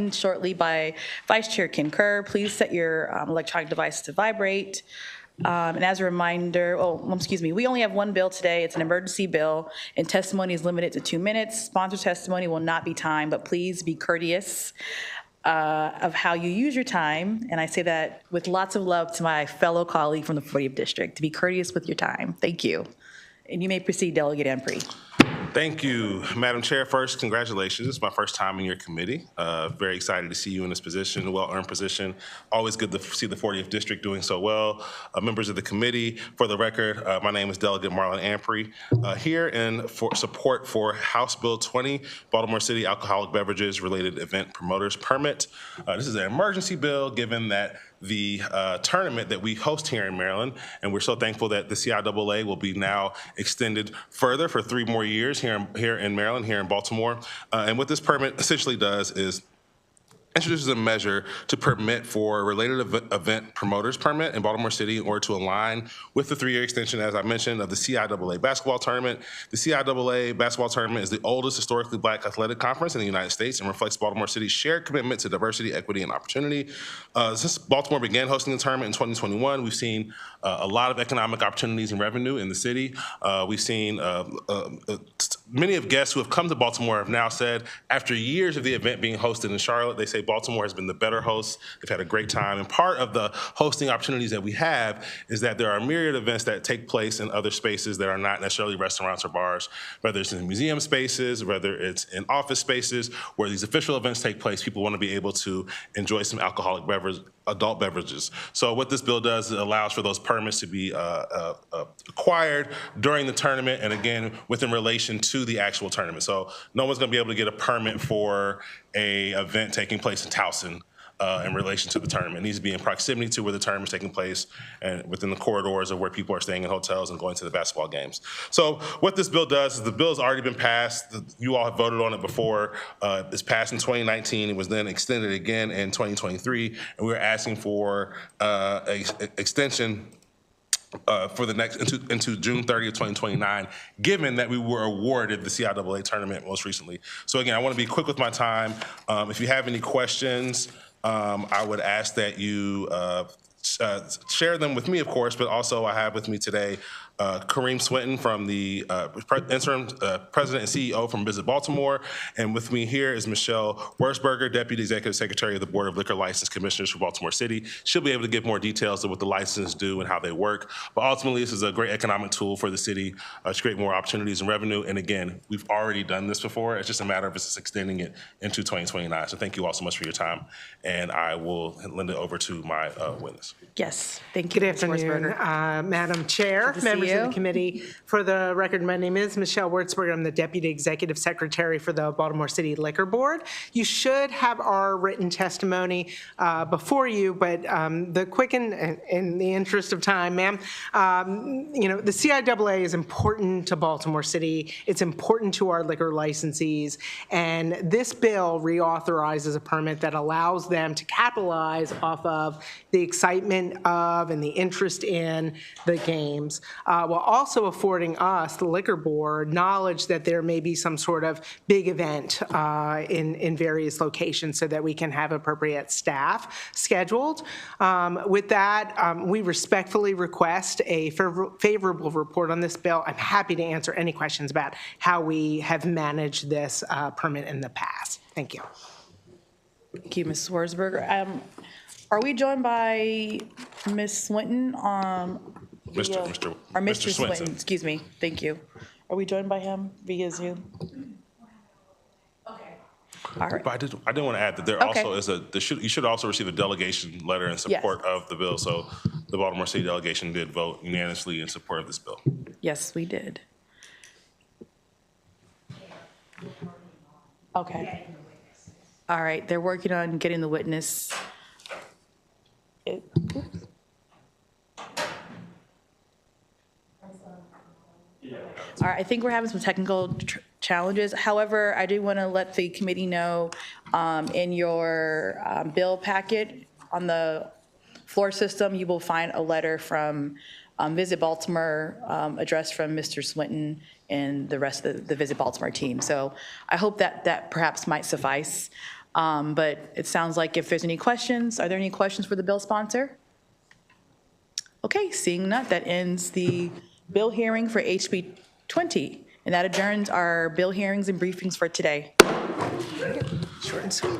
joined shortly by Vice Chair Ken Kerr. Please set your electronic devices to vibrate. And as a reminder, we only have one bill today. It's an emergency bill, and testimony is limited to 2 minutes. Sponsor testimony will not be timed, but please be courteous of how you use your time. And I say that with lots of love to my fellow colleague from the 40th District, to be courteous with your time. Thank you. And you may proceed, Delegate Ampry. Thank you, Madam Chair. First, congratulations. It's my first time in your committee. Very excited to see you in this position, a well-earned position. Always good to see the 40th District doing so well. Members of the committee, for the record, my name is Delegate Marlon Ampry. Here in support for House Bill 20, Baltimore City Alcoholic Beverages Related Event Promoters Permit. This is an emergency bill given that the tournament that we host here in Maryland, and we're so thankful that the CIAA will be now extended further for 3 more years here in Maryland, here in Baltimore. And what this permit essentially does is introduces a measure to permit for related event promoters permit in Baltimore City in order to align with the 3-year extension, as I mentioned, of the CIAA basketball tournament. The CIAA basketball tournament is the oldest historically Black athletic conference in the United States and reflects Baltimore City's shared commitment to diversity, equity, and opportunity. Since Baltimore began hosting the tournament in 2021, we've seen a lot of economic opportunities and revenue in the city. We've seen many of guests who have come to Baltimore have now said, after years of the event being hosted in Charlotte, they say Baltimore has been the better host. They've had a great time. And part of the hosting opportunities that we have is that there are myriad events that take place in other spaces that are not necessarily restaurants or bars, whether it's in museum spaces, whether it's in office spaces, where these official events take place. People want to be able to enjoy some alcoholic adult beverages. So what this bill does is it allows for those permits to be acquired during the tournament, and again, within relation to the actual tournament. So no one's going to be able to get a permit for a event taking place in Towson in relation to the tournament. It needs to be in proximity to where the tournament's taking place and within the corridors of where people are staying in hotels and going to the basketball games. So what this bill does is the bill has already been passed. You all have voted on it before. It's passed in 2019. It was then extended again in 2023, and we're asking for an extension for the next into June 30th, 2029, given that we were awarded the CIAA tournament most recently. So again, I want to be quick with my time. If you have any questions, I would ask that you share them with me, of course, but also I have with me today Kareem Swinton from the interim president and CEO from Visit Baltimore. And with me here is Michelle Wurzberger, Deputy Executive Secretary of the Board of Liquor License Commissioners for Baltimore City. She'll be able to give more details of what the licenses do and how they work. But ultimately, this is a great economic tool for the city to create more opportunities and revenue. And again, we've already done this before. It's just a matter of us extending it into 2029. So thank you all so much for your time. And I will lend it over to my witness. Yes, thank you. Good afternoon, Madam Chair, members of the committee. For the record, my name is Michelle Wurzberger. I'm the Deputy Executive Secretary for the Baltimore City Liquor Board. You should have our written testimony before you, but the quick in the interest of time, ma'am, the CIAA is important to Baltimore City. It's important to our liquor licensees, and this bill reauthorizes a permit that allows them to capitalize off of the excitement of and the interest in the games, while also affording us, the liquor board, knowledge that there may be some sort of big event in various locations so that we can have appropriate staff scheduled. With that, we respectfully request a favorable report on this bill. I'm happy to answer any questions about how we have managed this permit in the past. Thank you. Thank you, Ms. Wurzberger. Are we joined by Ms. Swinton? Mr. Swinton, excuse me. Thank you. Are we joined by him via Zoom? Okay. All right. But I did want to add that there also is you should also receive a delegation letter in support of the bill. So the Baltimore City delegation did vote unanimously in support of this bill. Yes, we did. Okay. All right. They're working on getting the witness. All right, I think we're having some technical challenges. However, I do want to let the committee know in your bill packet on the floor system, you will find a letter from Visit Baltimore addressed from Mr. Swinton and the rest of the Visit Baltimore team. So I hope that perhaps might suffice. But it sounds like if there's any questions, are there any questions for the bill sponsor? Okay, seeing none, that ends the bill hearing for HB 20, and that adjourns our bill hearings and briefings for today. Short and sweet.